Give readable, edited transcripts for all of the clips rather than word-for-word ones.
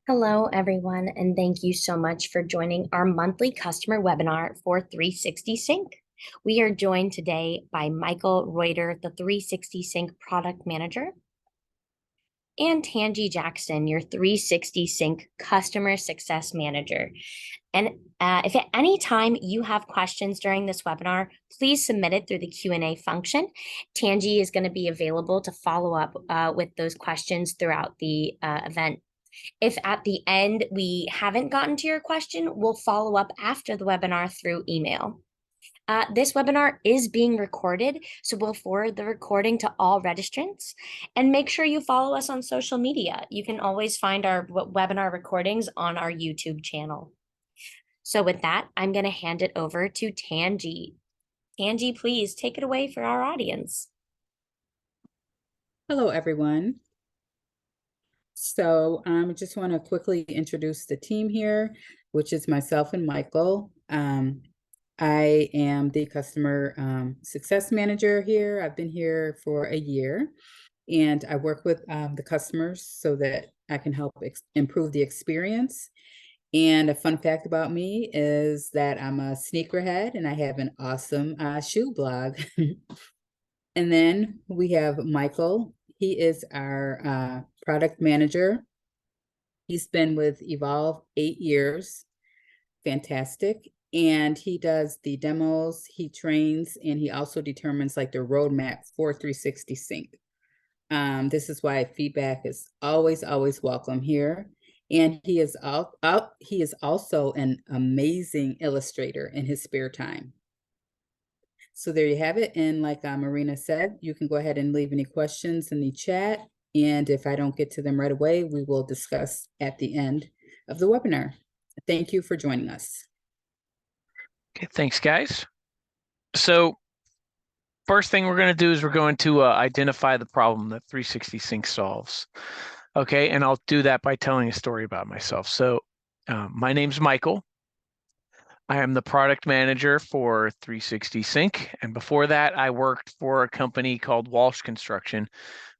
Hello, everyone, and thank you so much for joining our monthly customer webinar for 360 Sync. We are joined today by Michael Reuter, the 360 Sync product manager, and Tangie Jackson, your 360 Sync customer success manager. And if at any time you have questions during this webinar, please submit it through the Q&A function. Tangie is going to be available to follow up with those questions throughout the event. If at the end we haven't gotten to your question, we'll follow up after the webinar through email. This webinar is being recorded, so we'll forward the recording to all registrants. And make sure you follow us on social media. You can always find our webinar recordings on our YouTube channel. So with that, I'm going to hand it over to Tangie. Tangie, please take it away for our audience. Hello, everyone. So I just want to quickly introduce the team here, which is myself and Michael. I am the customer success manager here. I've been here for a year, and I work with the customers so that I can help improve the experience. And a fun fact about me is that I'm a sneakerhead and I have an awesome shoe blog. And then we have Michael. He is our product manager. He's been with Evolve 8 years. Fantastic. And he does the demos, he trains, and he also determines like the roadmap for 360 Sync. This is why feedback is always, always welcome here. And he is also an amazing illustrator in his spare time. So there you have it. And like Marina said, you can go ahead and leave any questions in the chat. And if I don't get to them right away, we will discuss at the end of the webinar. Thank you for joining us. Okay, thanks, guys. So first thing we're going to do is we're going to identify the problem that 360 Sync solves. Okay, and I'll do that by telling a story about myself. So my name's Michael. I am the product manager for 360 Sync. And before that, I worked for a company called Walsh Construction,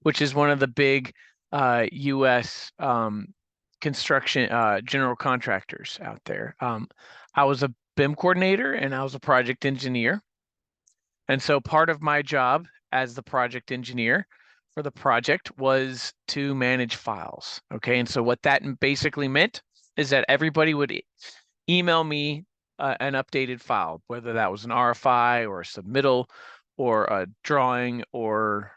which is one of the big U.S. Construction general contractors out there. I was a BIM coordinator and I was a project engineer. And so part of my job as the project engineer for the project was to manage files. Okay, and so what that basically meant is that everybody would email me an updated file, whether that was an RFI or a submittal or a drawing or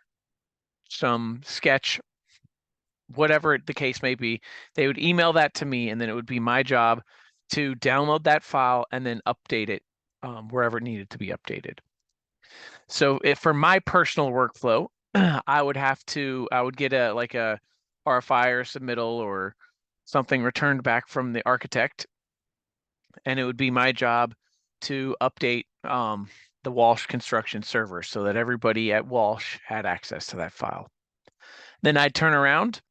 some sketch, whatever the case may be. They would email that to me, and then it would be my job to download that file and then update it wherever it needed to be updated. So if for my personal workflow, I would get a RFI or submittal or something returned back from the architect, and it would be my job to update the Walsh construction server so that everybody at Walsh had access to that file. Then I'd turn around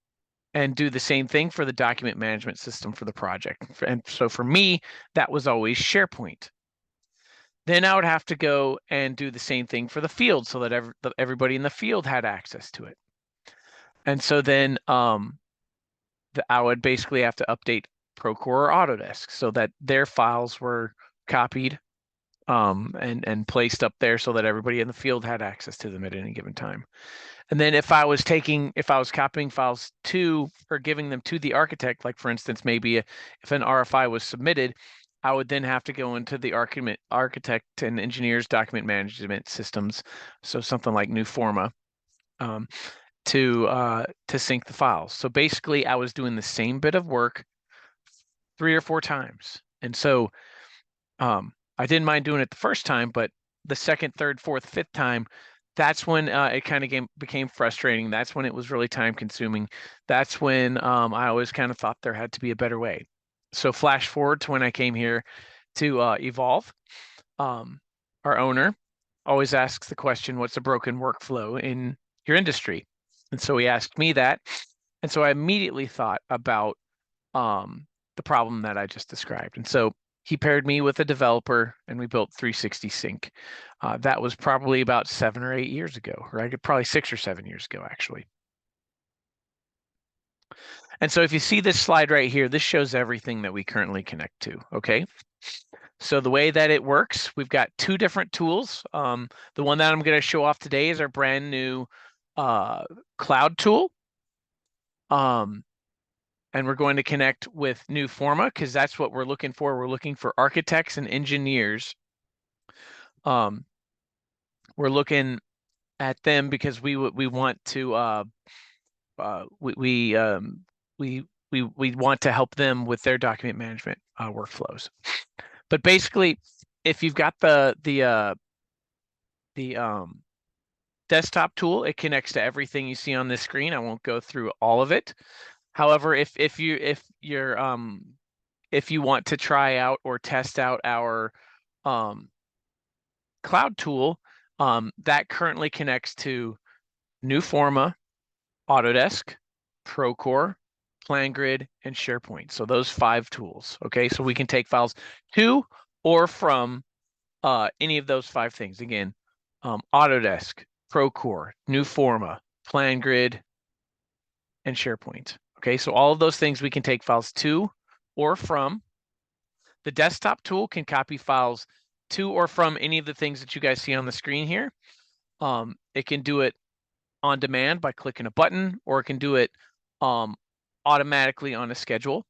and do the same thing for the document management system for the project. And so for me, that was always SharePoint. Then I would have to go and do the same thing for the field so that everybody in the field had access to it. And so then I would basically have to update Procore or Autodesk so that their files were copied and placed up there so that everybody in the field had access to them at any given time. And then if I was copying files to or giving them to the architect, like for instance, maybe if an RFI was submitted, I would then have to go into the architect and engineers document management systems, so something like Newforma, to sync the files. So basically, I was doing the same bit of work 3 or 4 times, and so I didn't mind doing it the first time, but the second, third, fourth, fifth time, that's when it kind of became frustrating. That's when it was really time consuming. That's when I always kind of thought there had to be a better way. So flash forward to when I came here to Evolve. Our owner always asks the question, what's a broken workflow in your industry? And so he asked me that. And so I immediately thought about the problem that I just described. And so he paired me with a developer and we built 360 Sync. That was probably about 7 or 8 years ago, right? Probably 6 or 7 years ago, actually. And so if you see this slide right here, this shows everything that we currently connect to, okay? So the way that it works, we've got two different tools. The one that I'm going to show off today is our brand new cloud tool. And we're going to connect with Newforma because that's what we're looking for. We're looking for architects and engineers. We're looking at them because we want to we want to help them with their document management workflows. But basically, if you've got the desktop tool, it connects to everything you see on this screen. I won't go through all of it. However, if you want to try out or test out our cloud tool, that currently connects to Newforma, Autodesk, Procore, PlanGrid, and SharePoint. So those 5 tools. Okay, so we can take files to or from any of those 5 things. Again, Autodesk, Procore, Newforma, PlanGrid, and SharePoint. Okay, so all of those things we can take files to or from. The desktop tool can copy files to or from any of the things that you guys see on the screen here. It can do it on demand by clicking a button, or it can do it automatically on a schedule.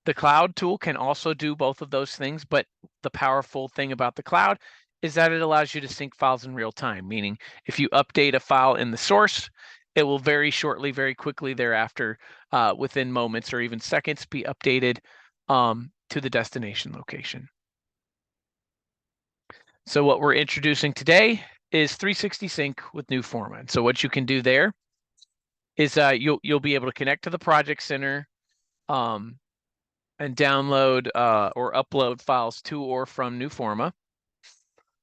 The cloud tool can also do both of those things, but the powerful thing about the cloud is that it allows you to sync files in real time, meaning if you update a file in the source, it will very shortly, very quickly thereafter, within moments or even seconds, be updated to the destination location. So what we're introducing today is 360 Sync with Newforma. And so what you can do there is you'll be able to connect to the project center and download or upload files to or from Newforma.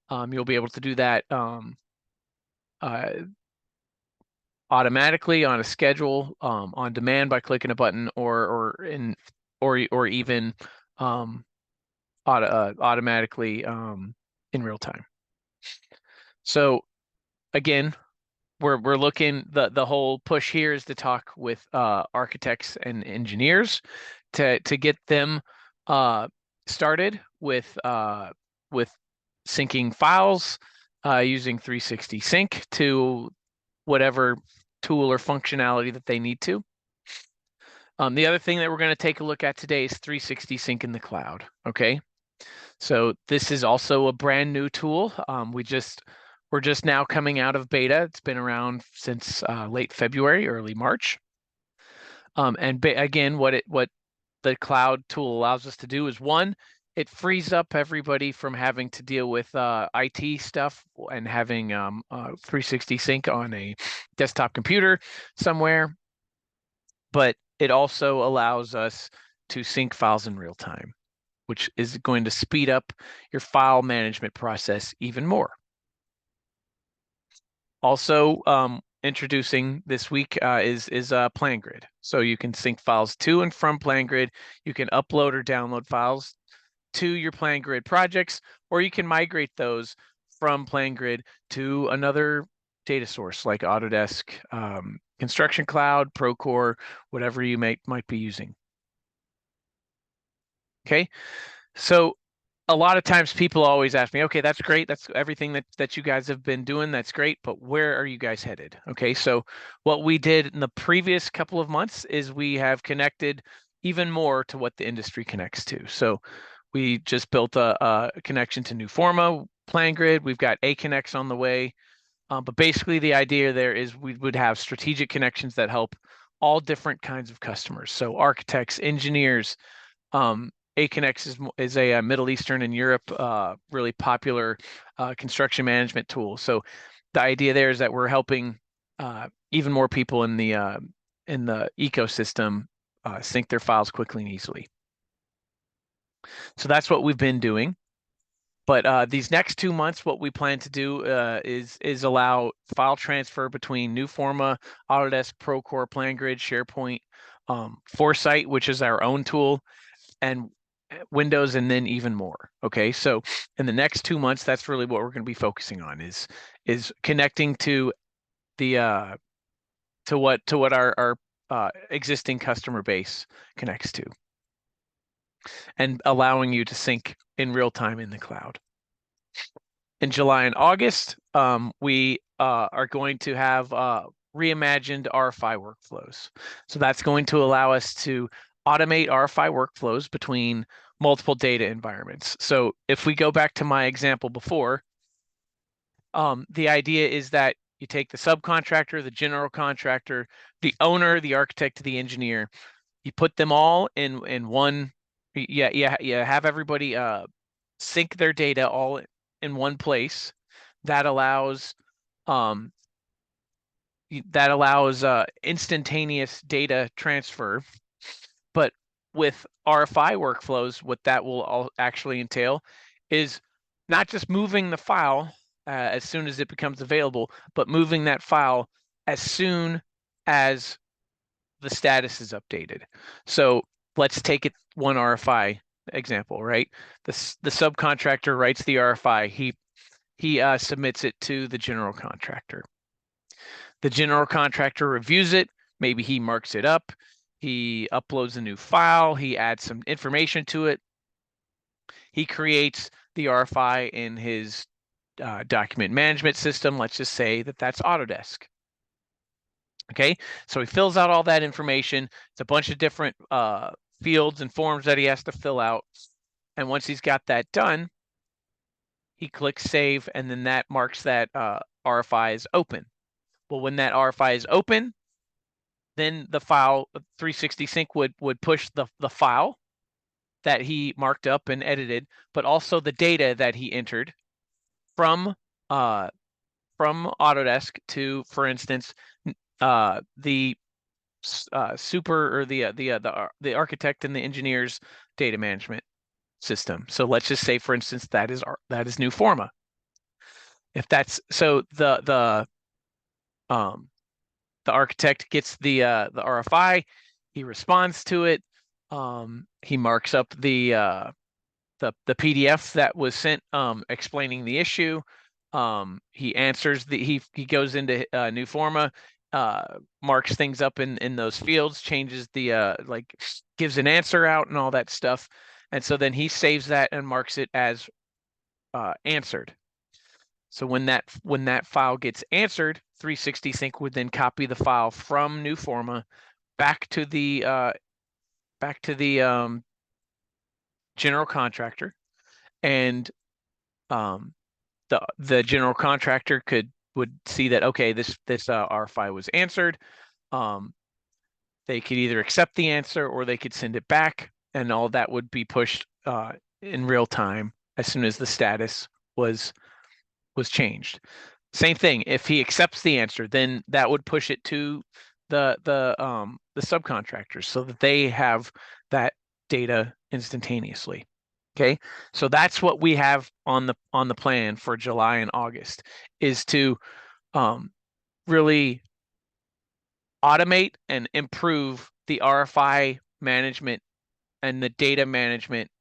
You'll be able to do that automatically on a schedule, on demand by clicking a button, or even automatically in real time. So again, we're looking, the whole push here is to talk with architects and engineers to get them started with syncing files using 360 Sync to whatever tool or functionality that they need to. The other thing that we're going to take a look at today is 360 Sync in the cloud. Okay, so this is also a brand new tool. We're just now coming out of beta. It's been around since late February, early March. Again, what the cloud tool allows us to do is, one, it frees up everybody from having to deal with IT stuff and having 360 Sync on a desktop computer somewhere. But it also allows us to sync files in real time, which is going to speed up your file management process even more. Also, introducing this week is PlanGrid. So you can sync files to and from PlanGrid. You can upload or download files to your PlanGrid projects, or you can migrate those from PlanGrid to another data source like Autodesk, Construction Cloud, Procore, whatever you might be using. Okay, so a lot of times people always ask me, okay, that's great. That's everything that you guys have been doing. That's great. But where are you guys headed? Okay, so what we did in the previous couple of months is we have connected even more to what the industry connects to. So we just built a connection to Newforma, PlanGrid. We've got AConnex on the way. But basically the idea there is we would have strategic connections that help all different kinds of customers. So architects, engineers, AConnex is a Middle Eastern and Europe really popular construction management tool. So the idea there is that we're helping even more people in the ecosystem sync their files quickly and easily. So that's what we've been doing. But these next 2 months, what we plan to do is allow file transfer between Newforma, Autodesk, Procore, PlanGrid, SharePoint, Foresight, which is our own tool, and Windows, and then even more. Okay, so in the next 2 months, that's really what we're going to be focusing on is connecting to the to what our existing customer base connects to, and allowing you to sync in real time in the cloud. In July and August, we are going to have reimagined RFI workflows. So that's going to allow us to automate RFI workflows between multiple data environments. So if we go back to my example before, the idea is that you take the subcontractor, the general contractor, the owner, the architect, the engineer, you put them all in one. You have everybody sync their data all in one place. That allows instantaneous data transfer. But with RFI workflows, what that will actually entail is not just moving the file as soon as it becomes available, but moving that file as soon as the status is updated. So let's take it one RFI example, right? The subcontractor writes the RFI. He submits it to the general contractor. The general contractor reviews it. Maybe he marks it up. He uploads a new file. He adds some information to it. He creates the RFI in his document management system. Let's just say that that's Autodesk. Okay, so he fills out all that information. It's a bunch of different fields and forms that he has to fill out. And once he's got that done, he clicks save, and then that marks that RFI is open. Well, when that RFI is open, then the file 360 Sync would push the file that he marked up and edited, but also the data that he entered from Autodesk to, for instance, the super or the architect and the engineer's data management system. So let's just say, for instance, that is Newforma. If that's so, the architect gets the RFI, he responds to it, he marks up the PDF that was sent explaining the issue. He answers he goes into Newforma, marks things up in those fields, changes the gives an answer out and all that stuff. And so then he saves that and marks it as answered. So when that file gets answered, 360 Sync would then copy the file from Newforma back to the general contractor, and the general contractor would see that, okay, this RFI was answered. They could either accept the answer or they could send it back, and all that would be pushed in real time as soon as the status was changed. Same thing, if he accepts the answer, then that would push it to the subcontractors so that they have that data instantaneously. Okay, so that's what we have on the plan for July and August, is to really automate and improve the RFI management and the data management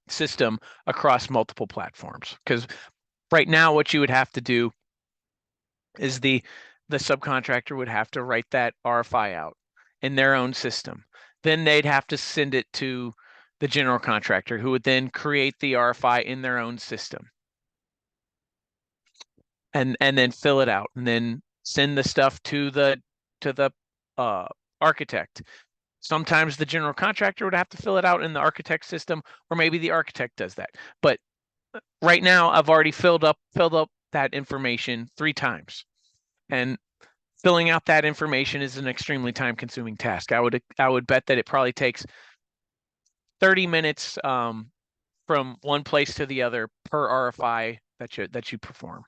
system across multiple platforms. Because right now, what you would have to do is the subcontractor would have to write that RFI out in their own system. Then they'd have to send it to the general contractor, who would then create the RFI in their own system, and then fill it out, and then send the stuff to the architect. Sometimes the general contractor would have to fill it out in the architect system, or maybe the architect does that. But right now, I've already filled up that information 3 times, and filling out that information is an extremely time-consuming task. I would bet that it probably takes 30 minutes from one place to the other per RFI that you perform.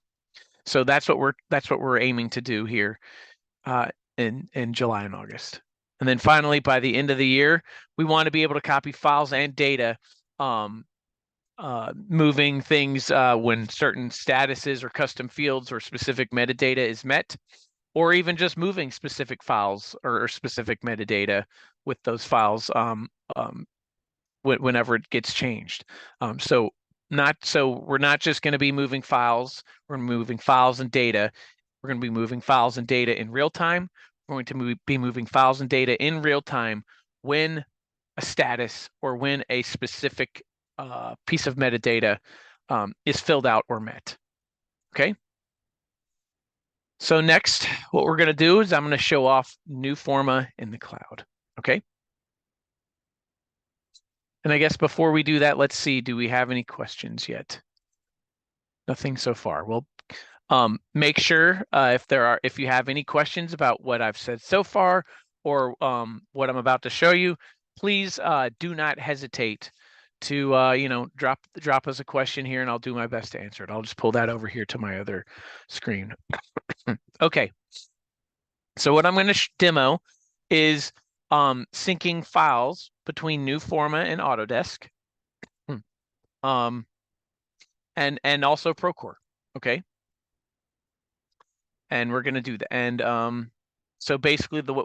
So that's what we're aiming to do here in July and August. And then finally, by the end of the year, we want to be able to copy files and data, moving things when certain statuses or custom fields or specific metadata is met, or even just moving specific files or specific metadata with those files whenever it gets changed. So we're not just going to be moving files, we're moving files and data. We're going to be moving files and data in real time. We're going to be moving files and data in real time when a status or when a specific piece of metadata is filled out or met. Okay. So next, what we're going to do is I'm going to show off new Forma in the cloud. Okay. And I guess before we do that, let's see, do we have any questions yet? Nothing so far. Well, make sure if you have any questions about what I've said so far or what I'm about to show you, please do not hesitate to drop us a question here, and I'll do my best to answer it. I'll just pull that over here to my other screen. Okay. So what I'm going to demo is syncing files between new Forma and Autodesk, and also Procore. Okay. And we're going to do that. And so basically the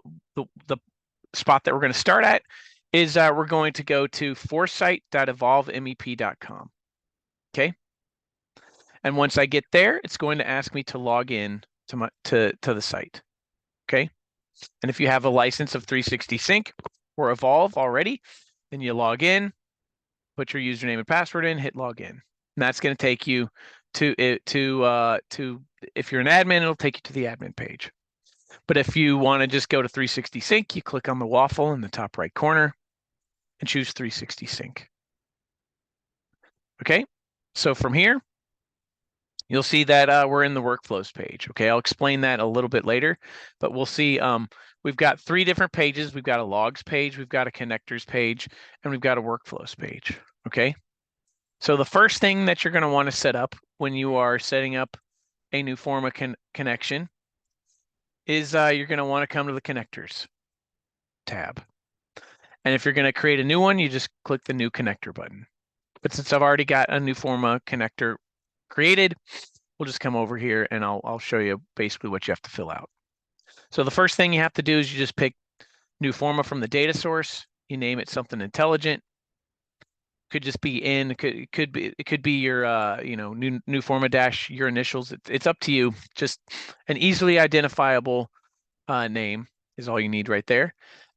spot that we're going to start at is we're going to go to foresight.evolvemep.com. Okay. And once I get there, it's going to ask me to log in to the site. Okay. And if you have a license of 360 Sync or Evolve already, then you log in, put your username and password in, hit login. And that's going to take you to if you're an admin, it'll take you to the admin page. But if you want to just go to 360 Sync, you click on the waffle in the top right corner and choose 360 Sync. Okay, so from here, you'll see that we're in the workflows page. Okay, I'll explain that a little bit later, but we'll see we've got 3 different pages. We've got a logs page, we've got a connectors page, and we've got a workflows page. Okay, so the first thing that you're going to want to set up when you are setting up a new Forma connection is you're going to want to come to the connectors tab. And if you're going to create a new one, you just click the new connector button. But since I've already got a new Forma connector created, we'll just come over here and I'll show you basically what you have to fill out. So the first thing you have to do is you just pick new Forma from the data source. You name it something intelligent. Could just be it could be your new Forma dash your initials. It's up to you. Just an easily identifiable name is all you need right there.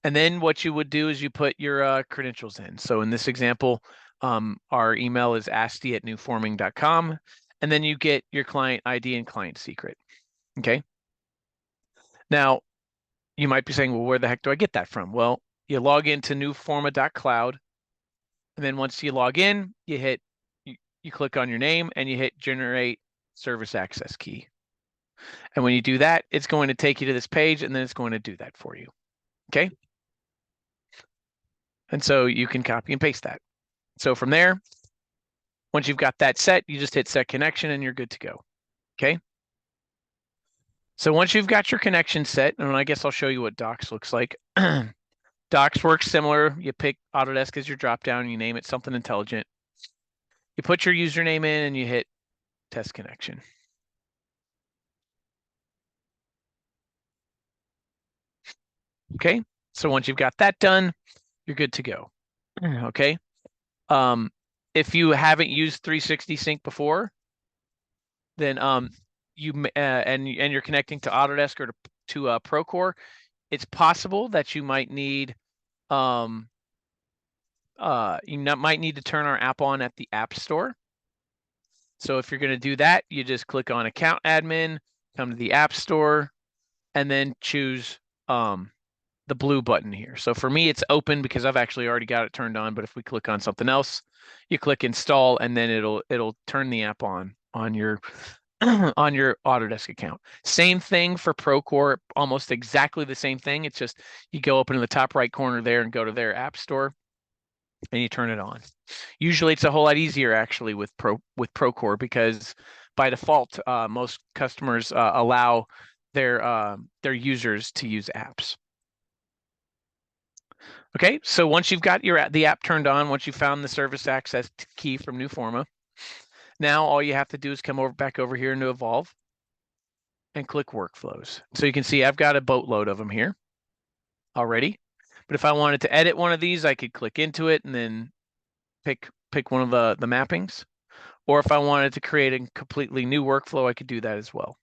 And then what you would do is you put your credentials in. So in this example, our email is asti@newforming.com, and then you get your client ID and client secret. Okay. Now, you might be saying, well, where the heck do I get that from? Well, you log into newforma.cloud, and then once you log in, you click on your name and you hit generate service access key. And when you do that, it's going to take you to this page, and then it's going to do that for you. Okay. And so you can copy and paste that. So from there, once you've got that set, you just hit set connection and you're good to go. Okay. So once you've got your connection set, and I guess I'll show you what Docs looks like. Docs works similar. You pick Autodesk as your dropdown, you name it something intelligent. You put your username in and you hit test connection. Okay. So once you've got that done, you're good to go. Okay. If you haven't used 360 Sync before, then you're connecting to Autodesk or to Procore, it's possible that you might need might need to turn our app on at the App Store. So if you're going to do that, you just click on Account Admin, come to the App Store, and then choose the blue button here. So for me, it's open because I've actually already got it turned on. But if we click on something else, you click Install, and then it'll turn the app on your on your Autodesk account. Same thing for Procore, almost exactly the same thing. It's just you go up in the top right corner there and go to their App Store, and you turn it on. Usually, it's a whole lot easier actually with Procore because by default, most customers allow their users to use apps. Okay, so once you've got the app turned on, once you found the service access key from new Forma, now all you have to do is come back over here into Evolve and click Workflows. So you can see I've got a boatload of them here already. But if I wanted to edit one of these, I could click into it and then pick one of the mappings. Or if I wanted to create a completely new workflow, I could do that as well.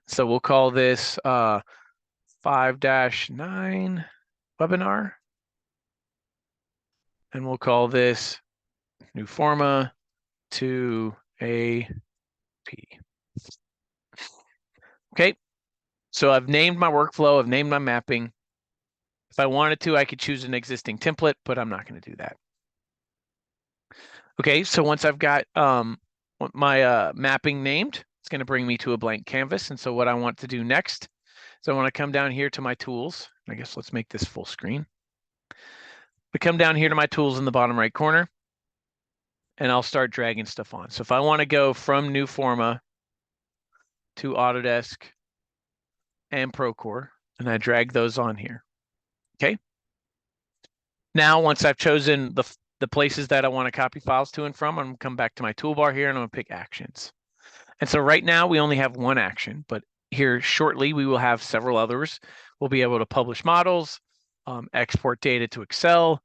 So we'll call this 5-9 webinar. And we'll call this new forma to AP. Okay, so I've named my workflow, I've named my mapping. If I wanted to, I could choose an existing template, but I'm not going to do that. Okay, so once I've got my mapping named, it's going to bring me to a blank canvas. And so what I want to do next is I want to come down here to my tools. I guess let's make this full screen. We come down here to my tools in the bottom right corner, and I'll start dragging stuff on. So if I want to go from new forma to Autodesk and Procore, and I drag those on here. Okay. Now, once I've chosen the places that I want to copy files to and from, I'm going to come back to my toolbar here and I'm going to pick actions. And so right now we only have one action, but here shortly we will have several others. We'll be able to publish models, export data to Excel,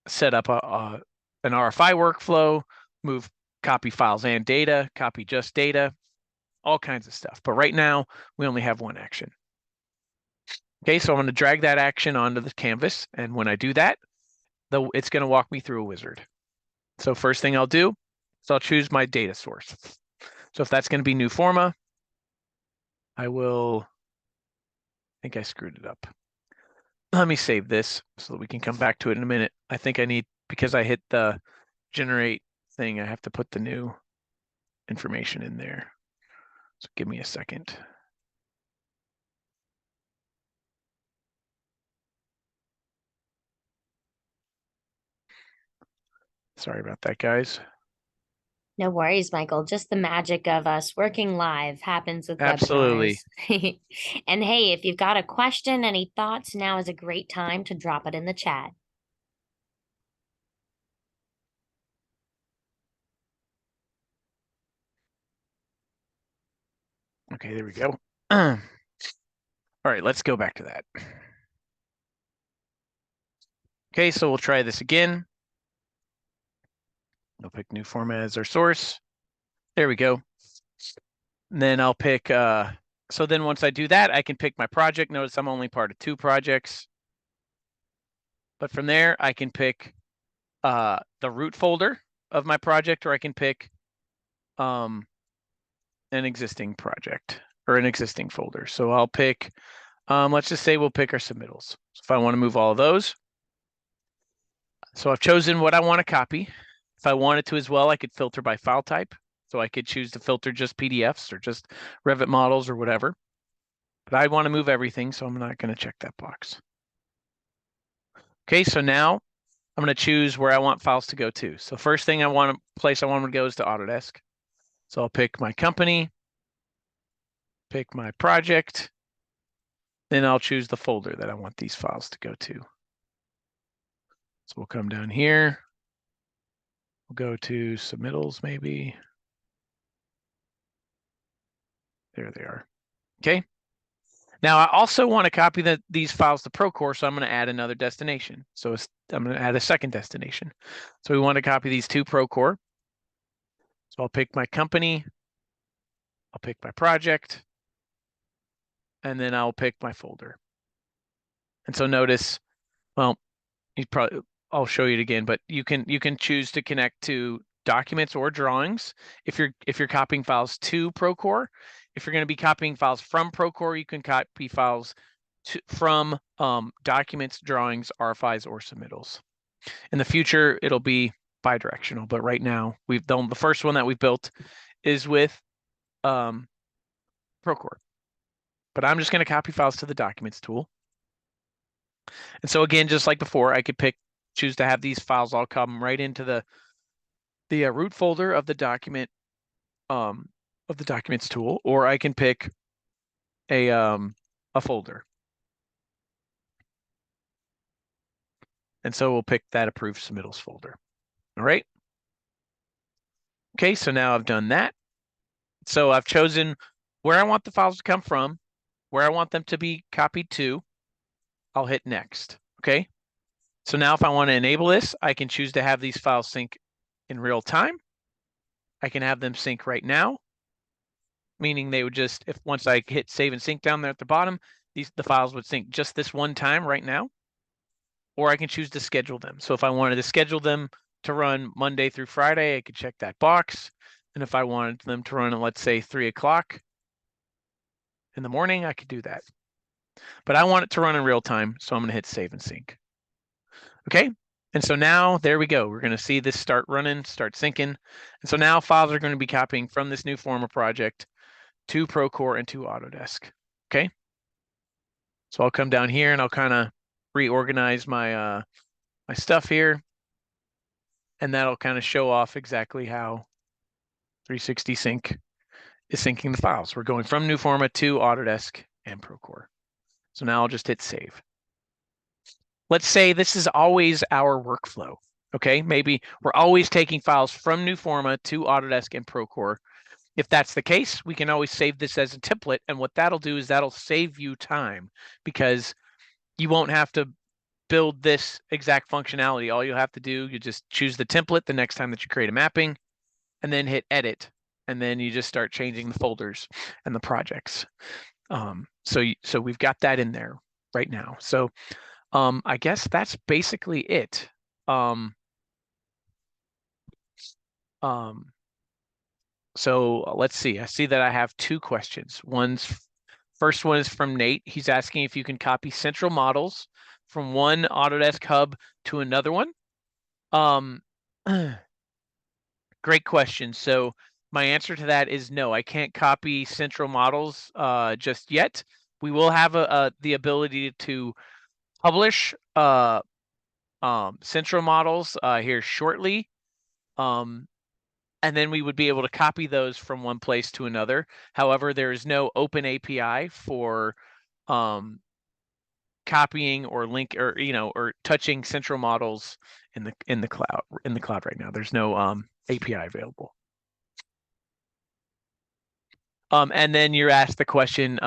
set up an RFI workflow, move copy files and data, copy just data, all kinds of stuff. But right now we only have one action. Okay, so I'm going to drag that action onto the canvas. And when I do that, it's going to walk me through a wizard. So first thing I'll do is I'll choose my data source. So if that's going to be new forma, I think I screwed it up. Let me save this so that we can come back to it in a minute. I think I need, because I hit the generate thing, I have to put the new information in there. So give me a second. Sorry about that, guys. No worries, Michael. Just the magic of us working live happens with Absolutely. webinars. And hey, if you've got a question, any thoughts, now is a great time to drop it in the chat. Okay, there we go. All right, let's go back to that. Okay, so we'll try this again. I'll pick new format as our source. There we go. And then I'll pick, so then once I do that, I can pick my project. Notice I'm only part of 2 projects. But from there, I can pick the root folder of my project, or I can pick an existing project or an existing folder. So I'll pick, let's just say we'll pick our submittals. So if I want to move all of those. So I've chosen what I want to copy. If I wanted to as well, I could filter by file type. So I could choose to filter just PDFs or just Revit models or whatever. But I want to move everything, so I'm not going to check that box. Okay, so now I'm going to choose where I want files to go to. So first thing I want to go is to Autodesk. So I'll pick my company, pick my project, then I'll choose the folder that I want these files to go to. So we'll come down here. We'll go to submittals maybe. There they are. Okay. Now I also want to copy these files to Procore, so I'm going to add another destination. So I'm going to add a second destination. So we want to copy these to Procore. So I'll pick my company, I'll pick my project, and then I'll pick my folder. And so notice, well, I'll show you it again, but you can choose to connect to documents or drawings if you're copying files to Procore. If you're going to be copying files from Procore, you can copy files from documents, drawings, RFIs, or submittals. In the future, it'll be bidirectional, but right now we've done the first one that we've built is with Procore. But I'm just going to copy files to the documents tool. And so again, just like before, I could choose to have these files all come right into the root folder of the document of the documents tool, or I can pick a folder. And so we'll pick that approved submittals folder. All right. Okay, so now I've done that. So I've chosen where I want the files to come from, where I want them to be copied to. I'll hit next. Okay. So now if I want to enable this, I can choose to have these files sync in real time. I can have them sync right now, meaning they would just, once I hit save and sync down there at the bottom, the files would sync just this one time right now, or I can choose to schedule them. So if I wanted to schedule them to run Monday through Friday, I could check that box. And if I wanted them to run at, let's say, 3 o'clock in the morning, I could do that. But I want it to run in real time, so I'm going to hit save and sync. Okay, and so now there we go. We're going to see this start running, start syncing. And so now files are going to be copying from this new Forma project to Procore and to Autodesk. Okay, so I'll come down here and I'll kind of reorganize my my stuff here, and that'll kind of show off exactly how 360 Sync is syncing the files. We're going from new Forma to Autodesk and Procore. So now I'll just hit save. Let's say this is always our workflow. Okay, maybe we're always taking files from new Forma to Autodesk and Procore. If that's the case, we can always save this as a template. And what that'll do is that'll save you time, because you won't have to build this exact functionality. All you'll have to do, you just choose the template the next time that you create a mapping, and then hit edit. And then you just start changing the folders and the projects. So we've got that in there right now. So I guess that's basically it. So let's see. I see that I have two questions. First one is from Nate. He's asking if you can copy central models from one Autodesk hub to another one. Great question. So my answer to that is no. I can't copy central models just yet. We will have the ability to publish central models here shortly. And then we would be able to copy those from one place to another. However, there is no open API for copying or or touching central models in the cloud right now. There's no API available. And then you're asked the question,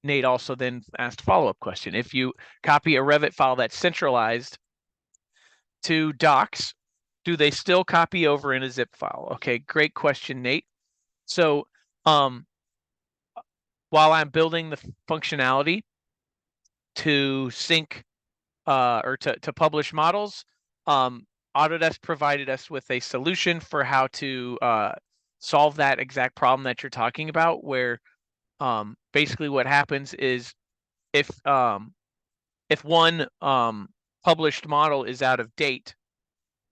Nate also then asked a follow-up question. If you copy a Revit file that's centralized to docs, do they still copy over in a zip file? Okay, great question, Nate. So while I'm building the functionality to sync or to publish models, Autodesk provided us with a solution for how to solve that exact problem that you're talking about, where basically what happens is if one published model is out of date,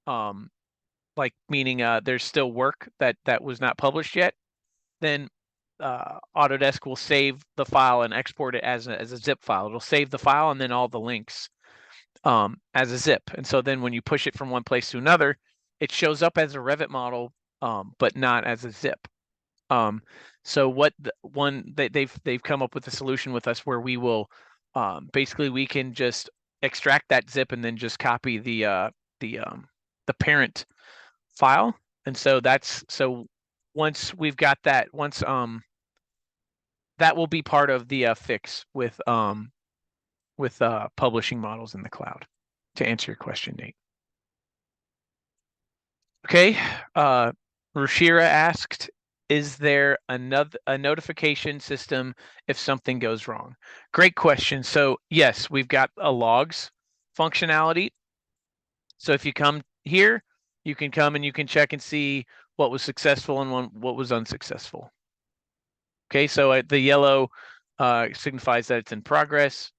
like meaning there's still work that was not published yet, then Autodesk will save the file and export it as a zip file. It'll save the file and then all the links as a zip. And so then when you push it from one place to another, it shows up as a Revit model, but not as a zip. So what they've come up with a solution with us where we will basically we can just extract that zip and then just copy the parent file. And so once we've got that, that will be part of the fix with publishing models in the cloud, to answer your question, Nate. Okay, Rushira asked, is there a notification system if something goes wrong? Great question. So yes, we've got a logs functionality. So if you come here, you can come and you can check and see what was successful and what was unsuccessful. Okay, so the yellow signifies that it's in progress.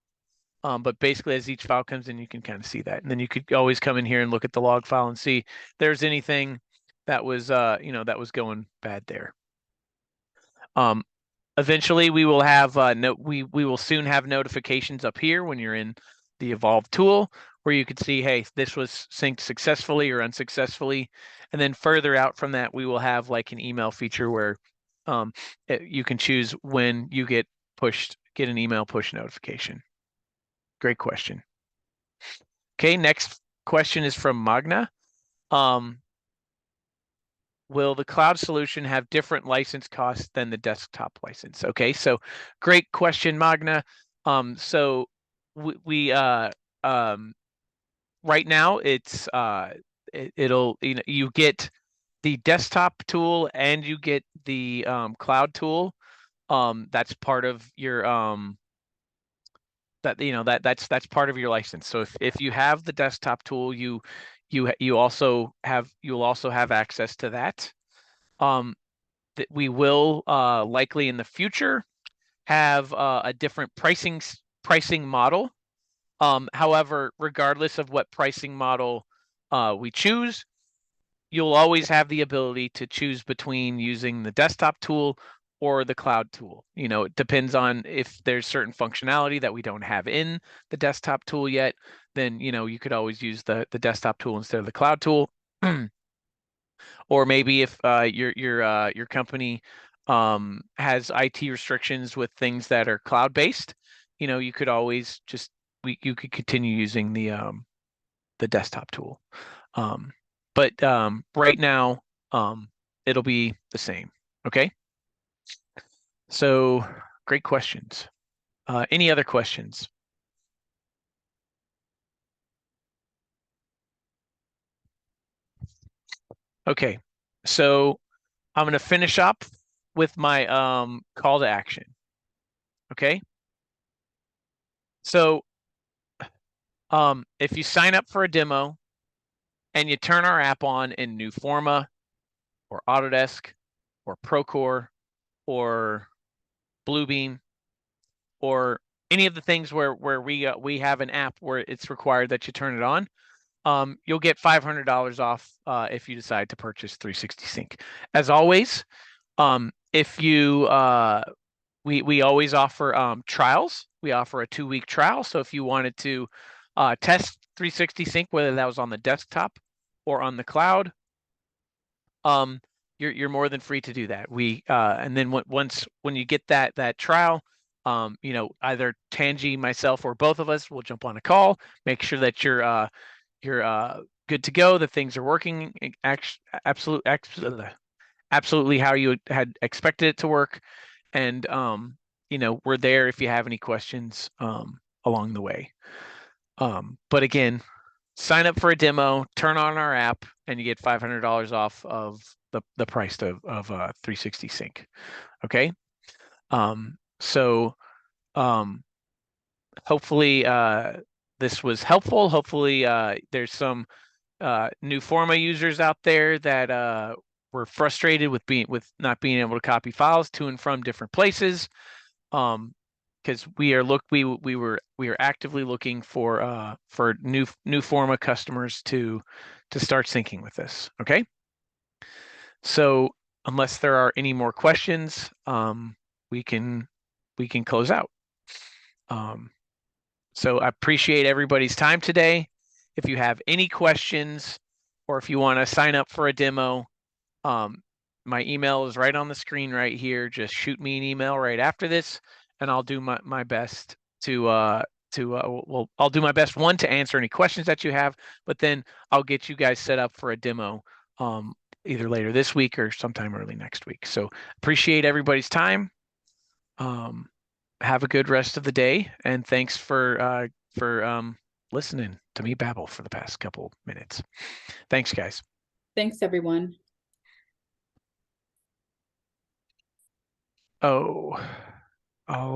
But basically, as each file comes in, you can kind of see that. And then you could always come in here and look at the log file and see if there's anything that was, that was going bad there. Eventually, we will have we will soon have notifications up here when you're in the Evolve tool, where you could see, hey, this was synced successfully or unsuccessfully. And then further out from that, we will have like an email feature where you can choose when you get an email push notification. Great question. Okay, next question is from Magna. Will the cloud solution have different license costs than the desktop license? Okay, so great question, Magna. So we right now it's you get the desktop tool and you get the cloud tool. That's part of your that's part of your license. So if you have the desktop tool, you'll also have access to that. That we will likely in the future have a different pricing model. However, regardless of what pricing model we choose, you'll always have the ability to choose between using the desktop tool or the cloud tool. It depends on if there's certain functionality that we don't have in the desktop tool yet, then you could always use the desktop tool instead of the cloud tool. Or maybe if your company has IT restrictions with things that are cloud based, you could always you could continue using the desktop tool. But right now, it'll be the same. Okay. So great questions. Any other questions? Okay. So I'm going to finish up with my call to action. Okay. So if you sign up for a demo and you turn our app on in Newforma or Autodesk or Procore or Bluebeam or any of the things where we have an app where it's required that you turn it on, you'll get $500 off if you decide to purchase 360 Sync. As always, if you we always offer trials. We offer a 2-week trial. So if you wanted to test 360 Sync, whether that was on the desktop or on the cloud, you're more than free to do that. And then when you get that trial, either Tangie, myself, or both of us will jump on a call, make sure that you're good to go, that things are working absolutely how you had expected it to work, and we're there if you have any questions along the way. But again, sign up for a demo, turn on our app, and you get $500 off of the price of 360 Sync. Okay. So hopefully this was helpful. Hopefully there's some Newforma users out there that were frustrated with not being able to copy files to and from different places. Because we are actively looking for Newforma customers to start syncing with this. Okay. So unless there are any more questions, we can close out. So I appreciate everybody's time today. If you have any questions or if you want to sign up for a demo, my email is right on the screen right here. Just shoot me an email right after this, and I'll do my best I'll do my best, one, to answer any questions that you have, but then I'll get you guys set up for a demo either later this week or sometime early next week. So appreciate everybody's time. Have a good rest of the day, and thanks for listening to me babble for the past couple minutes. Thanks, guys. Thanks, everyone. Oh,